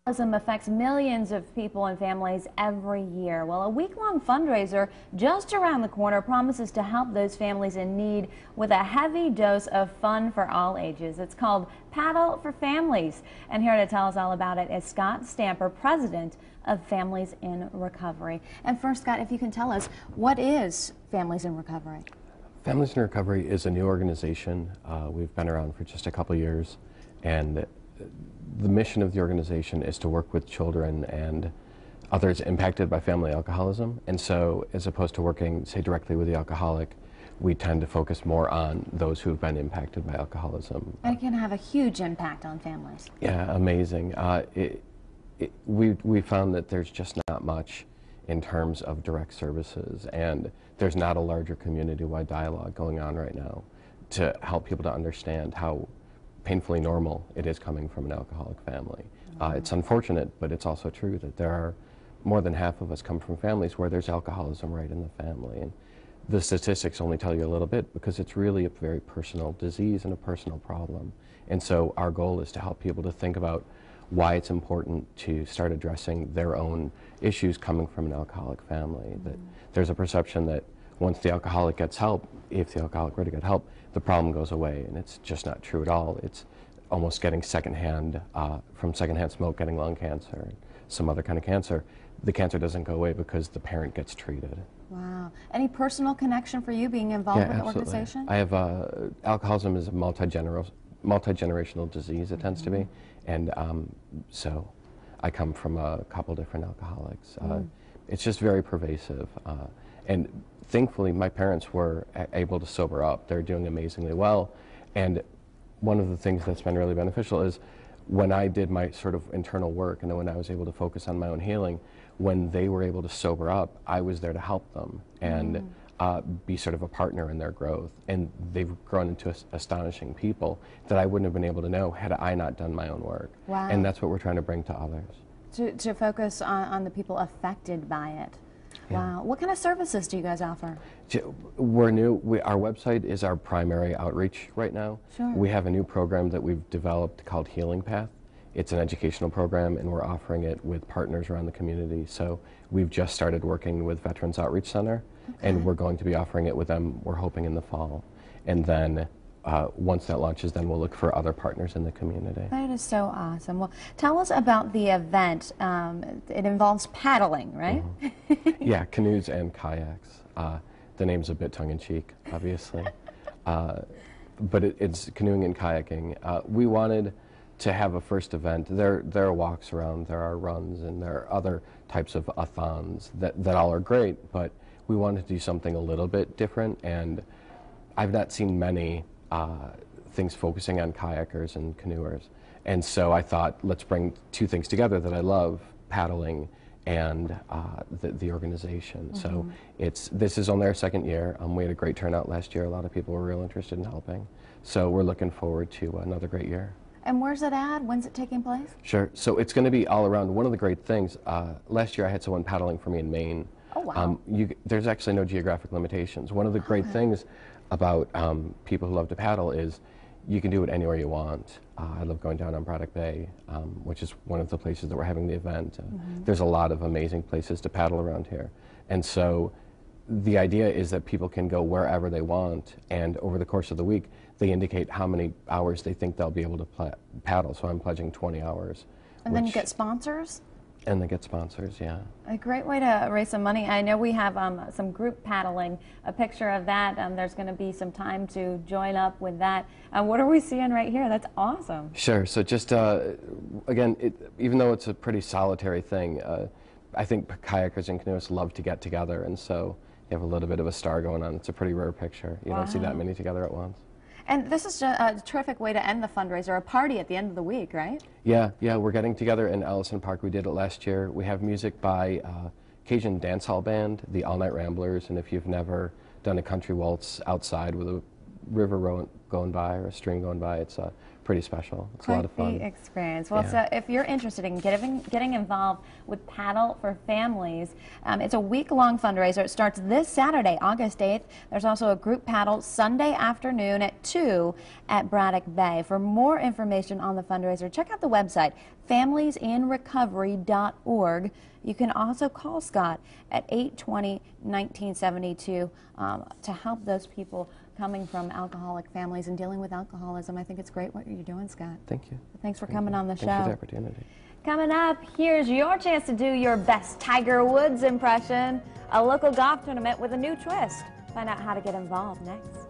Alcoholism affects millions of people and families every year. Well, a week-long fundraiser just around the corner promises to help those families in need with a heavy dose of fun for all ages. It's called Paddle for Families. And here to tell us all about it is Scott Stamper, president of Families in Recovery. And first, Scott, if you can tell us, what is Families in Recovery? Families in Recovery is a new organization. We've been around for just a couple years, and the mission of the organization is to work with children and others impacted by family alcoholism. And so, as opposed to working, say, directly with the alcoholic, we tend to focus more on those who've been impacted by alcoholism. And it can have a huge impact on families. Yeah, amazing. We found that there's just not much in terms of direct services, and there's not a larger community-wide dialogue going on right now to help people to understand how painfully normal it is coming from an alcoholic family. It's unfortunate, but it's also true that there are more than half of us come from families where there's alcoholism right in the family. And the statistics only tell you a little bit because it's really a very personal disease and a personal problem. And so our goal is to help people to think about why it's important to start addressing their own issues coming from an alcoholic family. That there's a perception that once the alcoholic gets help, if the alcoholic were to get help, the problem goes away, and it's just not true at all. It's almost getting from secondhand smoke, getting lung cancer, and some other kind of cancer. The cancer doesn't go away because the parent gets treated. Wow. Any personal connection for you being involved with the organization? I have alcoholism is a multi-generational disease, it tends to be, and so I come from a couple different alcoholics. It's just very pervasive, and thankfully my parents were able to sober up. They're doing amazingly well, and one of the things that's been really beneficial is when I did my sort of internal work and then when I was able to focus on my own healing, when they were able to sober up, I was there to help them and be sort of a partner in their growth. And they've grown into astonishing people that I wouldn't have been able to know had I not done my own work. Wow. And that's what we're trying to bring to others. To focus on the people affected by it. Yeah. Wow. What kind of services do you guys offer? We're new. Our website is our primary outreach right now. Sure. We have a new program that we've developed called Healing Path. It's an educational program, and we're offering it with partners around the community. So we've just started working with Veterans Outreach Center, and we're going to be offering it with them, we're hoping, in the fall. And then once that launches, then we'll look for other partners in the community. That is so awesome. Well, tell us about the event. It involves paddling, right? Yeah, canoes and kayaks. The name's a bit tongue-in-cheek, obviously. But it's canoeing and kayaking. We wanted to have a first event. There are walks around, there are runs, and there are other types of a-thons that all are great, but we wanted to do something a little bit different, and I've not seen many things focusing on kayakers and canoers. And so I thought, let's bring two things together that I love, paddling and the organization. So this is only our second year. We had a great turnout last year. A lot of people were real interested in helping. So we're looking forward to another great year. And where's it at? When's it taking place? Sure. So it's going to be all around. One of the great things, last year I had someone paddling for me in Maine. Oh, wow. There's actually no geographic limitations. One of the great things about people who love to paddle is you can do it anywhere you want. I love going down on Braddock Bay, which is one of the places that we're having the event. There's a lot of amazing places to paddle around here. And so the idea is that people can go wherever they want, and over the course of the week, they indicate how many hours they think they'll be able to paddle. So I'm pledging 20 hours. And then you get sponsors? And they get sponsors, yeah. A great way to raise some money. I know we have some group paddling, a picture of that. There's going to be some time to join up with that. What are we seeing right here? That's awesome. Sure. So just, again, even though it's a pretty solitary thing, I think kayakers and canoeists love to get together, and so you have a little bit of a star going on. It's a pretty rare picture. You don't see that many together at once. And this is a terrific way to end the fundraiser, a party at the end of the week, right? Yeah, we're getting together in Ellison Park. We did it last year. We have music by Cajun dance hall band, the All Night Ramblers, and if you've never done a country waltz outside with a river going by or a stream going by, it's pretty special. It's a lot of fun. Quite the experience. Well, so if you're interested in getting involved with Paddle for Families, it's a week-long fundraiser. It starts this Saturday, August 8th. There's also a group paddle Sunday afternoon at 2 at Braddock Bay. For more information on the fundraiser, check out the website, familiesinrecovery.org. You can also call Scott at 820-1972 to help those people coming from alcoholic families and dealing with alcoholism. I think it's great what you're doing, Scott. Thank you. Thanks for coming on the show. Thanks for the opportunity. Coming up, here's your chance to do your best Tiger Woods impression. A local golf tournament with a new twist. Find out how to get involved next.